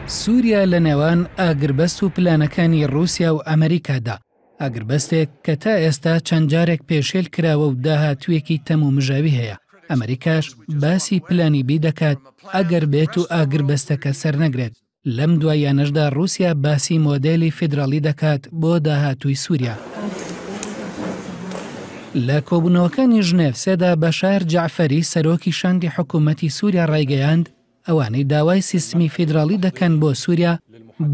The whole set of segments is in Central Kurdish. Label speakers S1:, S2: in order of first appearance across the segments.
S1: سووریا لە نێوان ئاگربەست و پلانەکانی رووسیا و ئەمریکادا. ئاگربەستێک کە تا ئێستا چەند جارێک پێشێل کراوە و داهاتوویەکی تەم و مژاوی هەیە. ئەمریکاش باسی پلانی بی دەکات ئەگەر بێت و ئاگربەستەکە سەرنەگرێت. لەم دوایانەشدا رووسیا باسی مۆدێلی فیدراڵی دەکات بۆ داهاتووی سووریا. لە کۆبوونەوەکانی ژنێڤ سێدا بەشار جەعفەری سەرۆکی شاندی حکوومەتی سووریا ڕایگەیاند ئەوانەی داوای سیستمی فیدراڵی دەکەن بۆ سووریا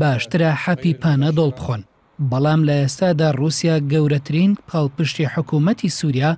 S1: باشترە حەپی پانەدۆڵ بخۆن. بەڵام لە ئێستادا رووسیا گەورەترین پاڵپشتی حکوومەتی سووریا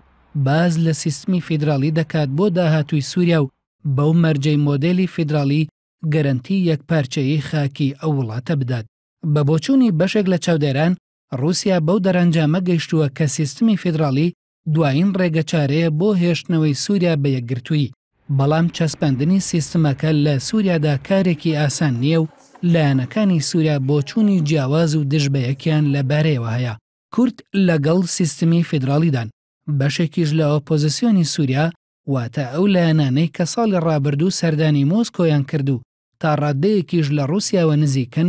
S1: باز لە سیستمی فیدراڵی دەکات بۆ داهاتووی سووریا و بەو مەرجەی مۆدێلی فیدراڵی گەرەنتی یەکپارچەیی خاکی ئەو وڵاتە بدات. بە بۆچوونی بەشێک لە چاودێران رووسیا بەو دەرەنجامە گەیشتووە کە سیستمی فیدراڵی دوایین ڕێگەچارەیە بۆ هێشتنەوەی سووریا بە یەکگرتووی. بەڵام چەسپاندنی سیستمەکە لە سووریادا کارێکی ئاسان نییە و لایەنەکانی سووریا بۆچوونی جیاواز و دژبەیەکیان لەبارەیەوە هەیە. کورد لەگەڵ سیستمی فیدراڵیدان بەشێکیش لە ئۆپۆزیسیۆنی سووریا واتە ئەو لایەنانەی کە ساڵی ڕابردوو سەردانی مۆسکۆیان کردو تا ڕادەیەکیش لە رووسیاوە نزیکن،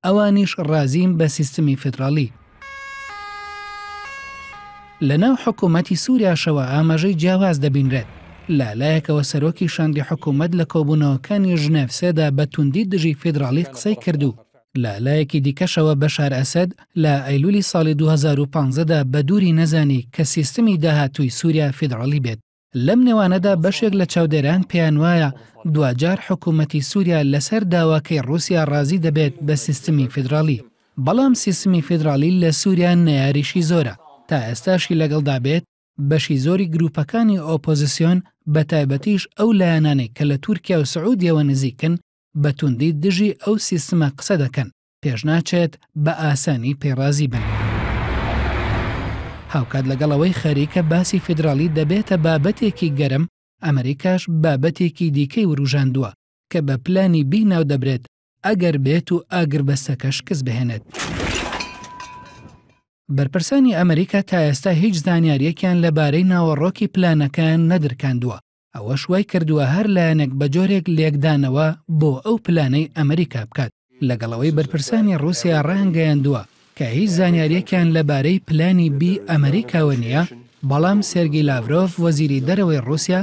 S1: ئەوانیش ڕازیم بە سیستمی فیدراڵی. لەناو حکوومەتی سووریاشەوە ئاماژەی جیاواز دەبینرێت. لەلایەکەوە سەرۆکی شاندی حکوومەت لە کۆبوونەوەکانی ژنێڤ سێدا بە توندی دژی فیدراڵی قسەی کردو. لەلایەکی دیکەشەوە بەشار ئەسەد لە ئەیلولی ساڵی 2015دا بە دووری نەزانی کە سیستمی داهاتووی سووریا فیدراڵی بێت. لەم نێوانەدا بەشێک لە چاودێران پێیان وایە دوجار حکوومەتی سووریا لەسەر داواکەی رووسیا ڕازی دەبێت بە سیستمی فیدراڵی. بەڵام سیستمی فیدراڵی لە سووریا نەیاریشی زۆرە. تا ئێستاشی لەگەڵدا بێت بەشی زۆری گروپەکانی ئۆپۆزیسیۆن بە تایبەتیش ئەو لایەنانەی کە لە تورکیا و سعودیەوە نزیکن بە توندی دژی ئەو سیستمە قسە دەکەن، پێش ناچێت بە ئاسانی پێڕازی بن. هاوکات لەگەڵەوەی خەریکە باسی فیدراڵی دەبێتە بابەتێکی گەرم، ئەمریکاش بابەتێکی دیکەی وروژاندووە کە بە پلانی بی ناو دەبرێت ئەگەر بێت و ئاگربەستەکە شکست بهێنێت. بەرپرسانی ئەمریکا تا ئێستا هیچ زانیاریەکیان لەبارەی ناوەڕۆکی پلانەکان نەدرکاندووە. ئەوە شوای کردووە هەر لایەنێک بە جۆرێک لێکدانەوە بۆ ئەو پلانەی ئەمریکا بکات. لەگەڵەوەی بەرپرسانی رووسیا ڕاهەنگەیاندووە کە هیچ زانیاریەکیان لەبارەی پلانی بی ئەمریکاوە نییە، بەڵام سێرگی لاڤرۆڤ وەزیری دەرەوەی رووسیا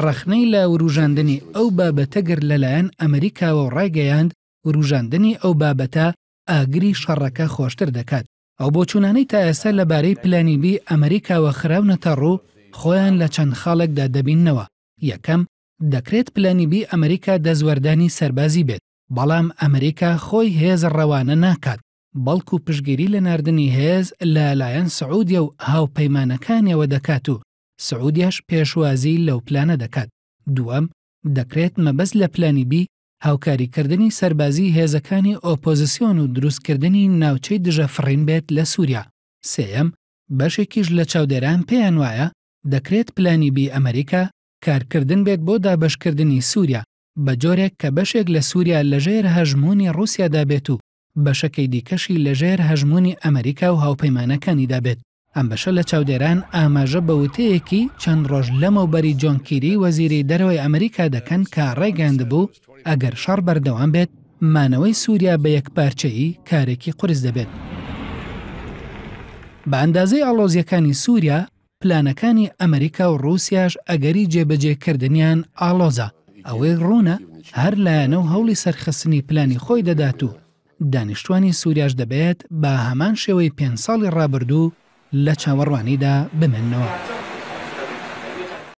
S1: ڕەخنەی لە وروژاندنی ئەو بابەتە گرت لەلایەن ئەمریکاوە و ڕایگەیاند وروژاندنی ئەو بابەتە ئاگری شەڕەکە خۆشتر دەکات. ئەو بۆچوونانەی تا ئێستا لەبارەی پلانی بی ئەمریکاوە خراونەتە ڕوو خۆیان لە چەند خاڵێکدا دەبیننەوە. یەکەم، دەکرێت پلانی بی ئەمریکا دەزوەردانی سەربازی بێت، بەڵام ئەمریکا خۆی هێز ڕەوانە ناکات، بەڵکو پشگیری لە ناردنی هێز لەلایەن سعودیە و هاوپەیمانەکانیەوە دەکات و سعودیاش پێشوازی لەو پلانە دەکات. دووەم، دەکرێت مەبەست لە پلانی بی هاوکاریکردنی سەربازی هێزەکانی ئۆپۆزیسیۆن و دروستکردنی ناوچەی دژە فڕین بێت لە سووریا. سێەم، بەشێکیش لە چاودێران پێیان وایە دەکرێت پلانی بی ئەمریکا کارکردن بێت بۆ دابەشکردنی سووریا بە جۆرێک کە بەشێک لە سووریا لەژێر هەژمۆنی رووسیادا بێت و بەشەکەی دیکەشی لەژێر هەژمۆنی ئەمریکا و هاوپەیمانەکانیدا بێت. ئەم بەشە لە چاودێران ئاماژە بە وتەیەکی چەند ڕۆژ لەمەوبەری جۆن کیری وەزیری دەرەوەی ئەمریکا دەکەن کە ڕێگەاندبوو ئەگەر شەڕ بەردەوام بێت مانەوەی سووریا بە یەکپارچەیی کارێکی قورس دەبێت. بە ئەندازەی ئاڵۆزیەکانی سووریا پلانەکانی ئەمریکا و رووسیاش ئەگەری جێبەجێکردنیان ئاڵۆزە. ئەوەی ڕوونە هەر لایەنە و هەوڵی سەرخستنی پلانی خۆی دەدات و دانیشتوانی سووریاش دەبێت بە هەمان شێوەی 5 ساڵی ڕابردوو لە چاوەڕوانیدا بمێننەوە.